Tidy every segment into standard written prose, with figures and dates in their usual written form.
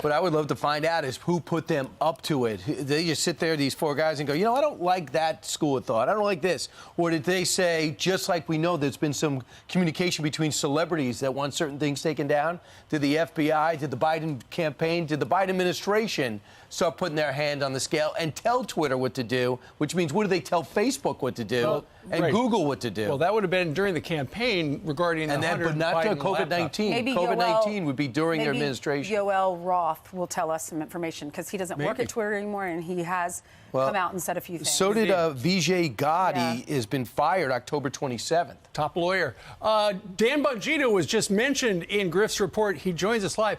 What I would love to find out is who put them up to it. They just sit there, these four guys, and go, you know, I don't like that school of thought. I don't like this. Or did they say, just like we know there's been some communication between celebrities that want certain things taken down? Did the FBI, did the Biden campaign, did the Biden administration start putting their hand on the scale and tell Twitter what to do, which means what do they tell Facebook what to do and Google what to do? Well, that would have been during the campaign regarding the but not during COVID-19. COVID-19 would be during their administration. Yoel Roth will tell us some information because he doesn't work at Twitter anymore, and he has come out and said a few things. So did Vijay Gadde has been fired October 27th. Top lawyer. Dan Bongino was just mentioned in Griff's report. He joins us live.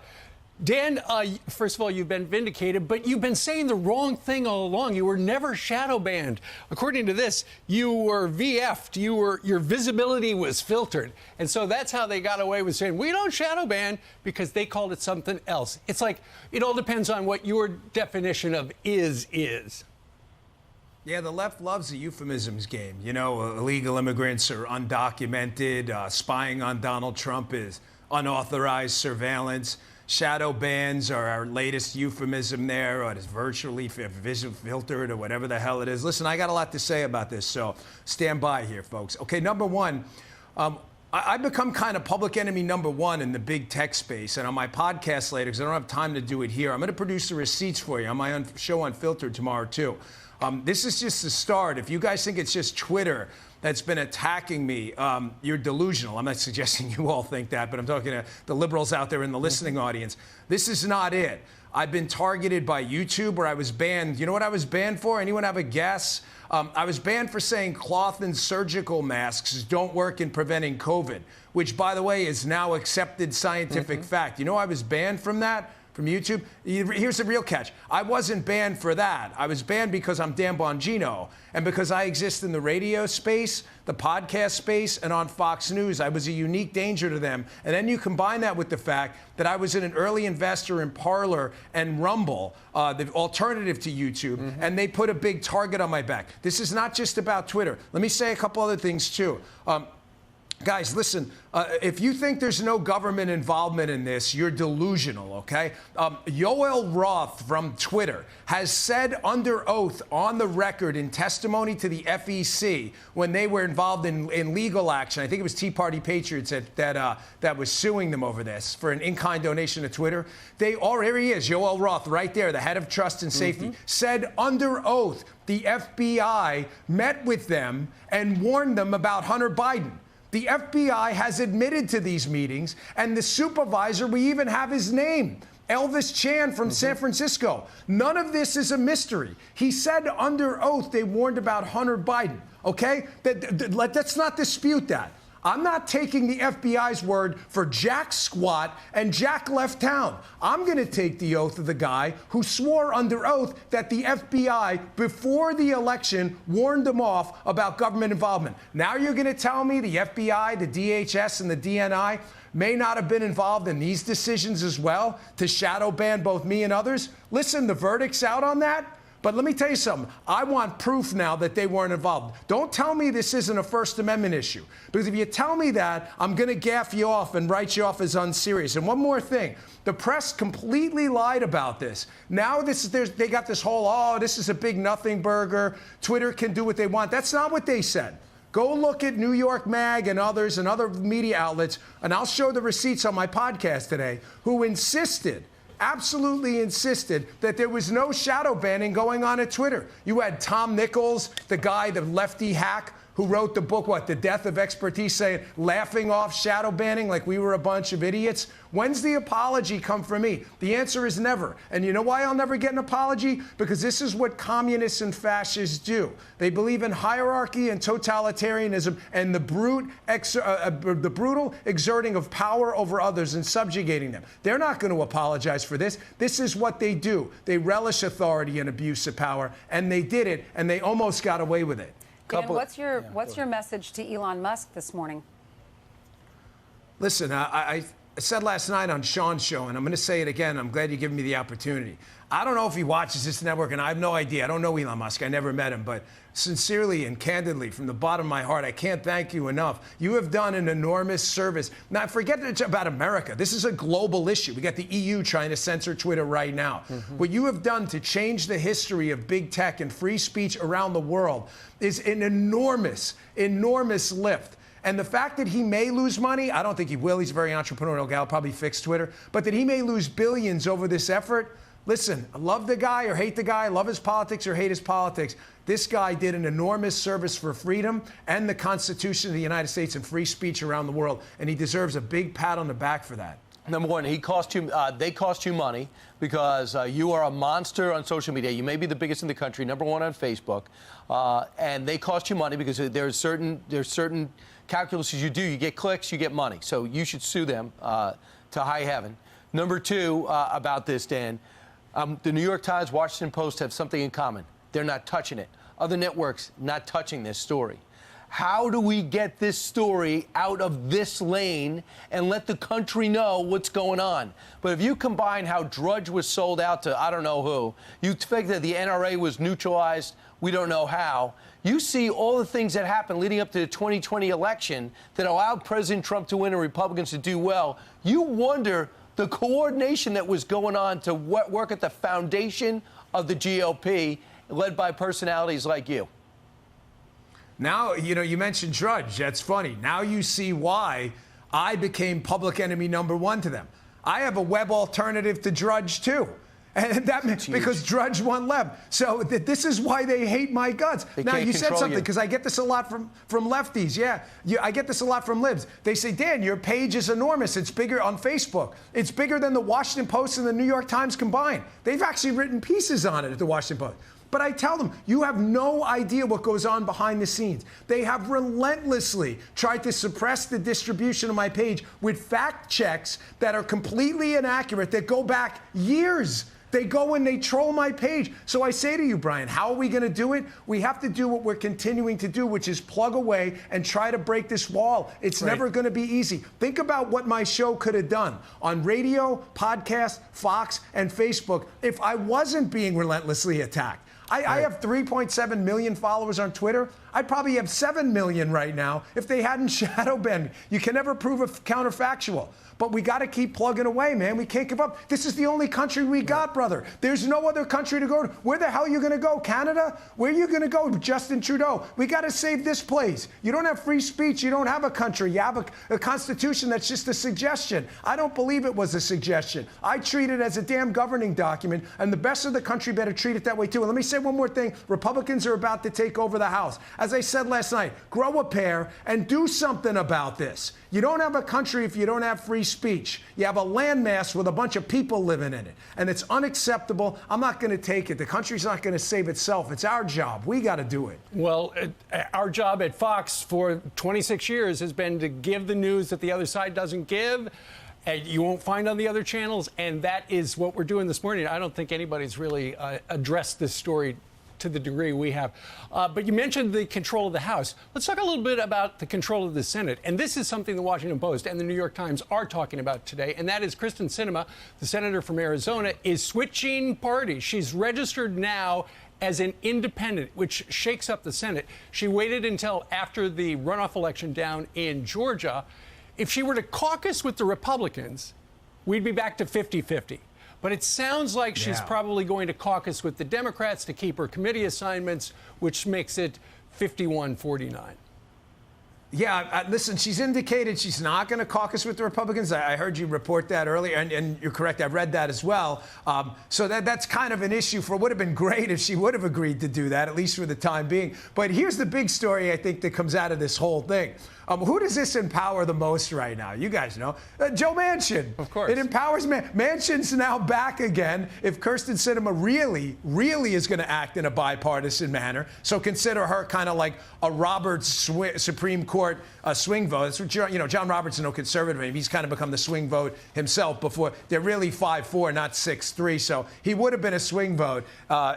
Dan, first of all, you've been vindicated, but you've been saying the wrong thing all along. You were never shadow banned. According to this, you were VF'd. Your visibility was filtered. And so that's how they got away with saying, we don't shadow ban, because they called it something else. It's like, it all depends on what your definition of is. Yeah, the left loves the euphemisms game. You know, illegal immigrants are undocumented. Spying on Donald Trump is unauthorized surveillance. Shadow bans are our latest euphemism there, or it's virtually vision filtered or whatever the hell it is. Listen, I got a lot to say about this, so stand by here, folks. Okay, number one, I've become kind of public enemy number one in the big tech space. And on my podcast later, because I don't have time to do it here, I'm going to produce the receipts for you on my show Unfiltered tomorrow, too. This is just the start. If you guys think it's just Twitter that's been attacking me, you're delusional. I'm not suggesting you all think that, but I'm talking to the liberals out there in the listening audience. This is not it. I've been targeted by YouTube where I was banned. You know what I was banned for? Anyone have a guess? I was banned for saying cloth and surgical masks don't work in preventing COVID, which, by the way, is now accepted scientific fact. You know I was banned from that? From YouTube? Here's the real catch. I wasn't banned for that. I was banned because I'm Dan Bongino. And because I exist in the radio space, the podcast space, and on Fox News, I was a unique danger to them. And then you combine that with the fact that I was an early investor in Parler and Rumble, the alternative to YouTube, and they put a big target on my back. This is not just about Twitter. Let me say a couple other things, too. Guys, listen, if you think there's no government involvement in this, you're delusional, okay? Yoel Roth from Twitter has said under oath on the record in testimony to the FEC when they were involved in legal action. I think it was Tea Party Patriots that was suing them over this for an in-kind donation to Twitter. Here he is, Yoel Roth, right there, the head of trust and safety, said under oath the FBI met with them and warned them about Hunter Biden. The FBI has admitted to these meetings, and the supervisor, we even have his name, Elvis Chan from San Francisco. None of this is a mystery. He said under oath they warned about Hunter Biden, okay? Let's not dispute that. I'm not taking the FBI's word for Jack squat and Jack left town. I'm going to take the oath of the guy who swore under oath that the FBI, before the election, warned them off about government involvement. Now you're going to tell me the FBI, the DHS, and the DNI may not have been involved in these decisions as well to shadow ban both me and others? Listen, the verdict's out on that. But let me tell you something. I want proof now that they weren't involved. Don't tell me this isn't a First Amendment issue. Because if you tell me that, I'm going to gaff you off and write you off as unserious. And one more thing. The press completely lied about this. Now they got this whole, this is a big nothing burger. Twitter can do what they want. That's not what they said. Go look at New York Mag and others and other media outlets, and I'll show the receipts on my podcast today, who absolutely insisted that there was no shadow banning going on at Twitter. You had Tom Nichols, the guy, the lefty hack, who wrote the book, The Death of Expertise, saying, laughing off shadow banning like we were a bunch of idiots. When's the apology come from me? The answer is never. And you know why I'll never get an apology? Because this is what communists and fascists do. They believe in hierarchy and totalitarianism and the brutal exerting of power over others and subjugating them. They're not going to apologize for this. This is what they do. They relish authority and abuse of power, and they did it, and they almost got away with it. Dan, what's your message to Elon Musk this morning? Listen, said last night on Sean's show, and I'm going to say it again. I'm glad you're giving me the opportunity. I don't know if he watches this network, and I have no idea. I don't know Elon Musk. I never met him. But sincerely and candidly, from the bottom of my heart, I can't thank you enough. You have done an enormous service. Now, forget about America. This is a global issue. We got the EU trying to censor Twitter right now. What you have done to change the history of big tech and free speech around the world is an enormous, enormous lift. And the fact that he may lose money, I don't think he will. He's a very entrepreneurial guy. He'll probably fix Twitter. But that he may lose billions over this effort, listen, I love the guy or hate the guy, love his politics or hate his politics. This guy did an enormous service for freedom and the Constitution of the United States and free speech around the world. And he deserves a big pat on the back for that. Number one, they cost you money because you are a monster on social media. You may be the biggest in the country, number one on Facebook, and they cost you money because there's certain calculuses you do. You get clicks, you get money. So you should sue them to high heaven. Number two, about this, Dan, the New York Times, Washington Post have something in common. They're not touching it. Other networks not touching this story. How do we get this story out of this lane and let the country know what's going on? But if you combine how Drudge was sold out to I don't know who, you think that the NRA was neutralized, we don't know how. You see all the things that happened leading up to the 2020 election that allowed President Trump to win and Republicans to do well. You wonder the coordination that was going on to work at the foundation of the GOP, led by personalities like you. Now, you mentioned Drudge. That's funny. Now you see why I became public enemy number one to them. I have a web alternative to Drudge, too. And that means because Drudge won left. So this is why they hate my guts. Now, you said something, because I get this a lot from lefties. Yeah, I get this a lot from libs. They say, Dan, your page is enormous. It's bigger on Facebook. It's bigger than the Washington Post and the New York Times combined. They've actually written pieces on it at the Washington Post. But I tell them, you have no idea what goes on behind the scenes. They have relentlessly tried to suppress the distribution of my page with fact checks that are completely inaccurate, that go back years. They go and they troll my page. So I say to you, Brian, how are we going to do it? We have to do what we're continuing to do, which is plug away and try to break this wall. It's never going to be easy. Think about what my show could have done on radio, podcast, Fox, and Facebook if I wasn't being relentlessly attacked. I have 3.7 million followers on Twitter. I'd probably have 7 million right now if they hadn't shadow banned me. You can never prove a counterfactual. But we got to keep plugging away, man. We can't give up. This is the only country we got, brother. There's no other country to go to. Where the hell are you going to go? Canada? Where are you going to go? Justin Trudeau. We got to save this place. You don't have free speech. You don't have a country. You have a constitution that's just a suggestion. I don't believe it was a suggestion. I treat it as a damn governing document, and the best of the country better treat it that way, too. And let me say one more thing. Republicans are about to take over the House. As I said last night, grow a pair and do something about this. You don't have a country if you don't have free speech. You have a landmass with a bunch of people living in it. And it's unacceptable. I'm not going to take it. The country's not going to save itself. It's our job. We got to do it. Well, our job at Fox for 26 years has been to give the news that the other side doesn't give. You won't find on the other channels. And that is what we're doing this morning. I don't think anybody's really addressed this story to the degree we have. But you mentioned the control of the House. Let's talk a little bit about the control of the Senate. And this is something the Washington Post and the New York Times are talking about today. And that is Kristen Sinema, the senator from Arizona, is switching parties. She's registered now as an independent, which shakes up the Senate. She waited until after the runoff election down in Georgia. If she were to caucus with the Republicans, we'd be back to 50-50. But it sounds like she's probably going to caucus with the Democrats to keep her committee assignments, which makes it 51-49. Yeah, listen, she's indicated she's not going to caucus with the Republicans. I heard you report that earlier, and you're correct. I read that as well. So that's kind of an issue. It would have been great if she would have agreed to do that, at least for the time being. But here's the big story, I think, that comes out of this whole thing. Who does this empower the most right now? You guys know. Joe Manchin. Of course. It empowers Manchin's now back again if Kirsten Sinema really is going to act in a bipartisan manner. So consider her kind of like a Roberts Supreme Court swing vote. That's what, John Roberts is no conservative. He's kind of become the swing vote himself before. They're really 5-4, not 6-3. So he would have been a swing vote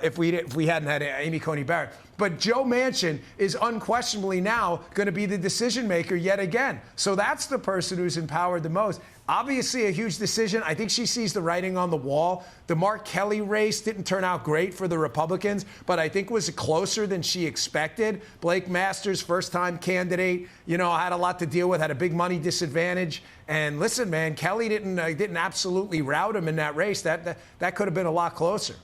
if we hadn't had Amy Coney Barrett. But Joe Manchin is unquestionably now going to be the decision maker maker yet again. So that's the person who's empowered the most. Obviously, a huge decision. I think she sees the writing on the wall. The Mark Kelly race didn't turn out great for the Republicans, but I think was closer than she expected. Blake Masters, first-time candidate, had a lot to deal with, had a big money disadvantage. And listen, man, Kelly didn't absolutely rout him in that race. That could have been a lot closer.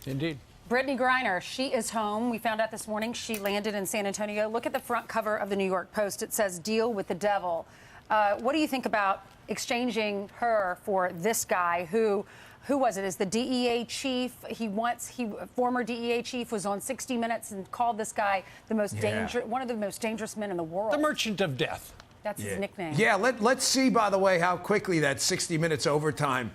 Indeed. Brittany Griner, she is home. We found out this morning she landed in San Antonio. Look at the front cover of the New York Post. It says, "Deal with the devil." What do you think about exchanging her for this guy who was it? Is the DEA chief? Former DEA chief was on 60 Minutes and called this guy one of the most dangerous men in the world. The Merchant of Death. That's his nickname. Yeah, let's see, by the way, how quickly that 60 Minutes overtime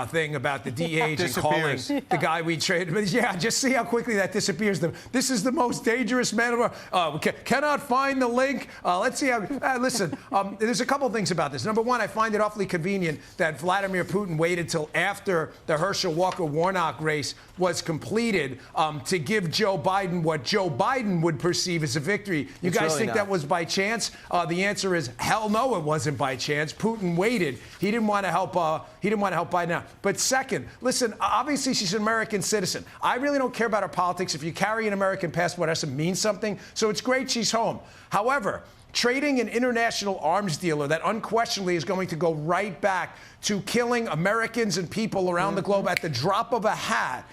thing about the DA agent calling the guy we traded. But yeah, just see how quickly that disappears. This is the most dangerous man of our. Cannot find the link. Let's see how. Listen, there's a couple things about this. Number one, I find it awfully convenient that Vladimir Putin waited till after the Herschel Walker Warnock race was completed to give Joe Biden what Joe Biden would perceive as a victory. You guys really think that was by chance? The answer is hell no, it wasn't by chance. Putin waited. He didn't want to help. He didn't want to help Biden out. But second, listen, obviously she's an American citizen. I really don't care about her politics. If you carry an American passport, it has to mean something. So it's great she's home. However, trading an international arms dealer that unquestionably is going to go right back to killing Americans and people around the globe at the drop of a hat.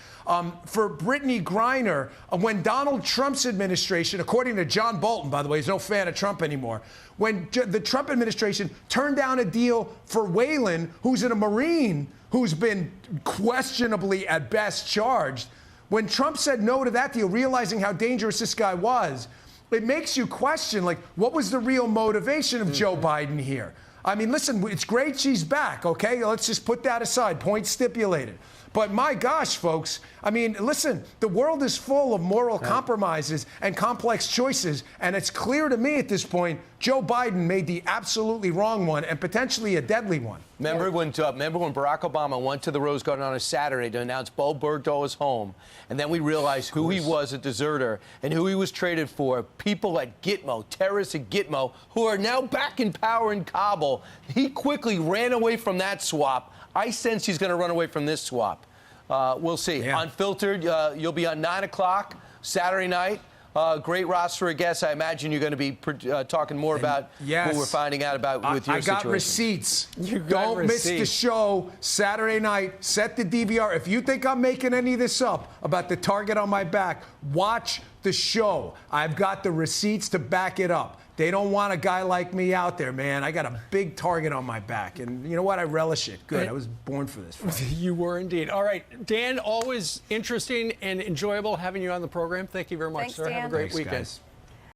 For Brittany Griner, when Donald Trump's administration, according to John Bolton, by the way, he's no fan of Trump anymore, when the Trump administration turned down a deal for Whelan, who's a Marine who's been questionably at best charged, when Trump said no to that deal, realizing how dangerous this guy was, it makes you question, what was the real motivation of Joe Biden here? I mean, listen, it's great she's back, okay? Let's just put that aside. Point stipulated. But my gosh, folks, I mean, listen, the world is full of moral compromises and complex choices, and it's clear to me at this point Joe Biden made the absolutely wrong one and potentially a deadly one. Remember when Barack Obama went to the Rose Garden on a Saturday to announce Bo Bergdahl was home, and then we realized who he was, a deserter, and who he was traded for, people at Gitmo, terrorists at Gitmo, who are now back in power in Kabul. He quickly ran away from that swap. I sense he's going to run away from this swap. We'll see. Yeah. Unfiltered, you'll be on 9 o'clock Saturday night. Great roster of guests. I imagine you're going to be talking more about who we're finding out about with your situation. I got receipts. Don't miss the show Saturday night. Set the DVR. If you think I'm making any of this up about the target on my back, watch the show. I've got the receipts to back it up. They don't want a guy like me out there, man. I got a big target on my back. And you know what? I relish it. Good. I was born for this. You were indeed. All right. Dan, always interesting and enjoyable having you on the program. Thank you very much, Thanks, sir. Dan. Have a great Thanks, weekend. guys.